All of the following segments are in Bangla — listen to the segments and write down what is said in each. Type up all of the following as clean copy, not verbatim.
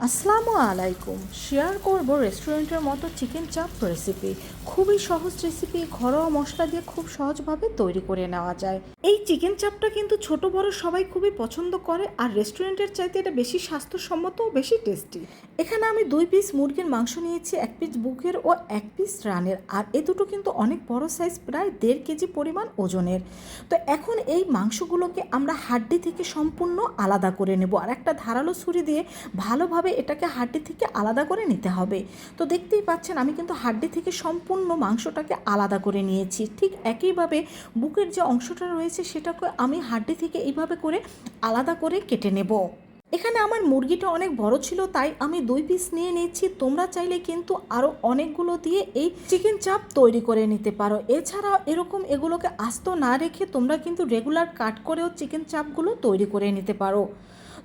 আসসালামু আলাইকুম। শেয়ার করব রেস্টুরেন্টের মতো চিকেন চাপ রেসিপি। খুবই সহজ রেসিপি, ঘরোয়া মশলা দিয়ে খুব সহজভাবে তৈরি করে নেওয়া যায়। এই চিকেন চাপটা কিন্তু ছোট বড় সবাই খুবই পছন্দ করে, আর রেস্টুরেন্টের চাইতে এটা বেশি স্বাস্থ্যসম্মত ও বেশি টেস্টি। এখানে আমি 2 পিস মুরগির মাংস নিয়েছি, 1 পিস বুকের ও 1 পিস রানের। আর এ দুটো কিন্তু অনেক বড় সাইজ, প্রায় 1.5 কেজি পরিমাণ ওজনের। তো এখন এই মাংসগুলোকে আমরা হাড্ডি থেকে সম্পূর্ণ আলাদা করে নেব, আর একটা ধারালো ছুরি দিয়ে ভালোভাবে এটাকে হাড্ডি থেকে আলাদা করে নিতে হবে। তো দেখতেই পাচ্ছেন আমি কিন্তু হাড্ডি থেকে সম্পূর্ণ মাংসটাকে আলাদা করে নিয়েছি। ঠিক একইভাবে বুকের যে অংশটা রয়েছে সেটাকে আমি হাড্ডি থেকে এইভাবে করে আলাদা করে কেটে নেব। এখানে আমার মুরগিটা অনেক বড় ছিল, তাই আমি 2 পিস নিয়ে নিচ্ছি। তোমরা চাইলে কিন্তু আরও অনেকগুলো দিয়ে এই চিকেন চাপ তৈরি করে নিতে পারো। এছাড়াও এরকম এগুলোকে আস্ত না রেখে তোমরা কিন্তু রেগুলার কাট করেও চিকেন চাপগুলো তৈরি করে নিতে পারো।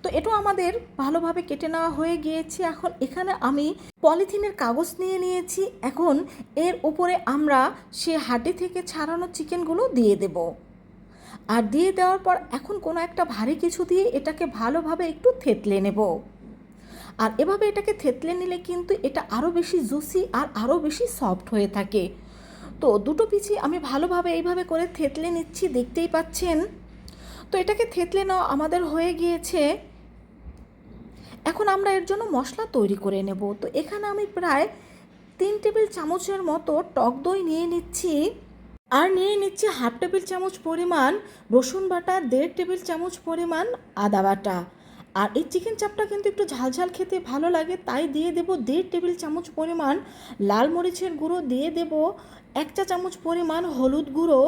তো এটা আমাদের ভালোভাবে কেটে নেওয়া হয়ে গিয়েছে। এখন এখানে আমি পলিথিনের কাগজ নিয়ে নিয়েছি। এখন এর উপরে আমরা সে হাড্ডি থেকে ছাড়ানো চিকেনগুলো দিয়ে দেব। আর দিয়ে দেওয়ার পর এখন কোনো একটা ভারী কিছু দিয়ে এটাকে ভালোভাবে একটু থেতলে নেব। আর এভাবে এটাকে থেতলে নিলে কিন্তু এটা আরও বেশি জুসি আর আরও বেশি সফট হয়ে থাকে। তো দুটো পিসই আমি ভালোভাবে এইভাবে করে থেতলে নিচ্ছি, দেখতেই পাচ্ছেন। তো এটাকে থেতলে নেওয়া আমাদের হয়ে গিয়েছে। এখন আমরা এর জন্য মশলা তৈরি করে নেব। তো এখানে আমি প্রায় 3 টেবিল চামচের মতো টক দই নিয়ে নিচ্ছি, আর নিয়ে নিচ্ছি হাফ টেবিল চামচ পরিমাণ রসুন বাটা, 1.5 টেবিল চামচ পরিমাণ আদা বাটা। আর এই চিকেন চাপটা কিন্তু একটু ঝালঝাল খেতে ভালো লাগে, তাই দিয়ে দেব 1.5 টেবিল চামচ পরিমাণ লাল মরিচের গুঁড়ো, দিয়ে দেব 1 চা চামচ পরিমাণ হলুদ গুঁড়ো,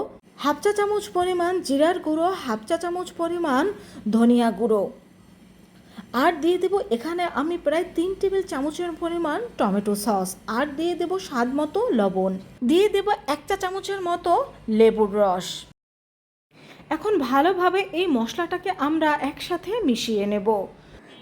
হাফ চা চামচ পরিমাণ জিরার গুঁড়ো, হাফ চা চামচ পরিমাণ ধনিয়া গুঁড়ো। আর দিয়ে দেব এখানে আমি প্রায় 3 টেবিল চামচের পরিমাণ টমেটো সস, আর দিয়ে দেব স্বাদ মতো লবণ, দিয়ে দেব 1 চা চামচের মতো লেবুর রস। এখন ভালোভাবে এই মশলাটাকে আমরা একসাথে মিশিয়ে নেব।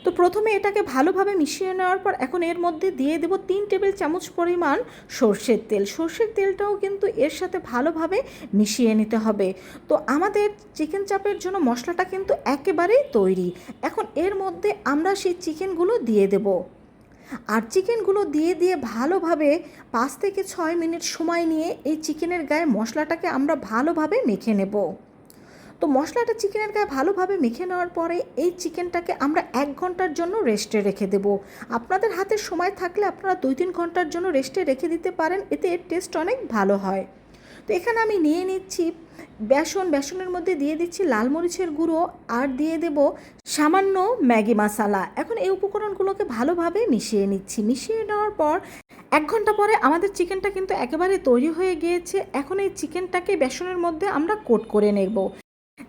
তো প্রথমে এটাকে ভালোভাবে মিশিয়ে নেওয়ার পর এখন এর মধ্যে দিয়ে দেব 3 টেবিল চামচ পরিমাণ সর্ষের তেল। সর্ষের তেলটাও কিন্তু এর সাথে ভালোভাবে মিশিয়ে নিতে হবে। তো আমাদের চিকেন চাপের জন্য মশলাটা কিন্তু একেবারেই তৈরি। এখন এর মধ্যে আমরা সেই চিকেনগুলো দিয়ে দেব, আর চিকেনগুলো দিয়ে দিয়ে ভালোভাবে 5 থেকে 6 মিনিট সময় নিয়ে এই চিকেনের গায়ে মশলাটাকে আমরা ভালোভাবে মেখে নেব। তো মশলাটা চিকেনের গায়ে ভালোভাবে মেখে নেওয়ার পরে এই চিকেনটাকে আমরা 1 ঘন্টার জন্য রেস্টে রেখে দেব। আপনাদের হাতে সময় থাকলে আপনারা 2-3 ঘন্টার জন্য রেস্টে রেখে দিতে পারেন, এতে এর টেস্ট অনেক ভালো হয়। তো এখানে আমি নিয়ে নিচ্ছি বেসনের মধ্যে দিয়ে দিচ্ছি লাল মরিচের গুঁড়ো, আর দিয়ে দেব সামান্য ম্যাগি মশলা। এখন এই উপকরণগুলোকে ভালোভাবে মিশিয়ে নিচ্ছি। মিশিয়ে নেওয়ার পর 1 ঘন্টা পরে আমাদের চিকেনটা কিন্তু একেবারে তৈরি হয়ে গিয়েছে। এখন এই চিকেনটাকে বেসনের মধ্যে আমরা কোট করে নেব।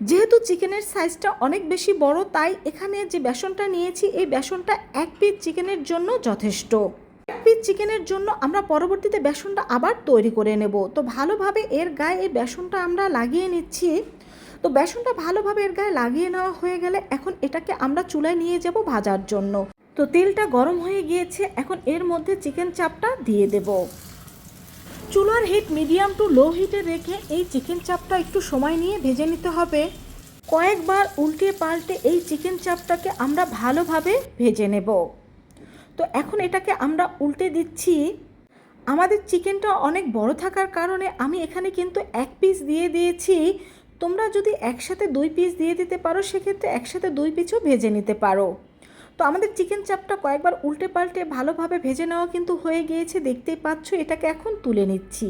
যেহেতু চিকেনের সাইজটা অনেক বেশি বড়, তাই এখানে যে বেসনটা নিয়েছি এই বেসনটা 1 পিস চিকেনের জন্য যথেষ্ট। 1 পিস চিকেনের জন্য আমরা পরবর্তীতে বেসনটা আবার তৈরি করে নেব। তো ভালোভাবে এর গায়ে এই বেসনটা আমরা লাগিয়ে নিচ্ছি। তো বেসনটা ভালোভাবে এর গায়ে লাগিয়ে নেওয়া হয়ে গেলে এখন এটাকে আমরা চুলায় নিয়ে যাব ভাজার জন্য। তো তেলটা গরম হয়ে গিয়েছে, এখন এর মধ্যে চিকেন চাপটা দিয়ে দেব। চুলার হিট মিডিয়াম টু লো হিটে রেখে এই চিকেন চাপটা একটু সময় নিয়ে ভেজে নিতে হবে। কয়েকবার উল্টে পাল্টে এই চিকেন চাপটাকে আমরা ভালোভাবে ভেজে নেব। তো এখন এটাকে আমরা উল্টে দিচ্ছি। আমাদের চিকেনটা অনেক বড় থাকার কারণে আমি এখানে কিন্তু 1 পিস দিয়ে দিয়েছি। তোমরা যদি একসাথে 2 পিস দিয়ে দিতে পারো সেক্ষেত্রে একসাথে 2 পিসও ভেজে নিতে পারো। তো আমাদের চিকেন চাপটা কয়েকবার উল্টে পাল্টে ভালোভাবে ভেজে নেওয়া কিন্তু হয়ে গিয়েছে, দেখতেই পাচ্ছ। এটাকে এখন তুলে নিচ্ছি।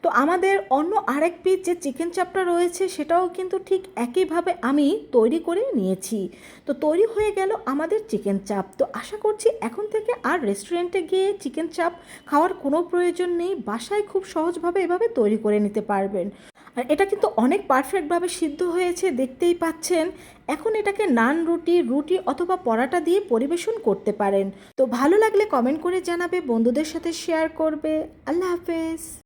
তো আমাদের অন্য আরেক পিস যে চিকেন চাপটা রয়েছে সেটাও কিন্তু ঠিক একইভাবে আমি তৈরি করে নিয়েছি। তো তৈরি হয়ে গেল আমাদের চিকেন চাপ। তো আশা করছি এখন থেকে আর রেস্টুরেন্টে গিয়ে চিকেন চাপ খাওয়ার কোনো প্রয়োজন নেই, বাসায় খুব সহজভাবে এভাবে তৈরি করে নিতে পারবেন। আর এটা কিন্তু অনেক পারফেক্টভাবে সিদ্ধ হয়েছে, দেখতেই পাচ্ছেন। এখন এটাকে নান, রুটি অথবা পরাটা দিয়ে পরিবেশন করতে পারেন। তো ভালো লাগলে কমেন্ট করে জানাবে, বন্ধুদের সাথে শেয়ার করবে। আল্লাহ হাফেজ।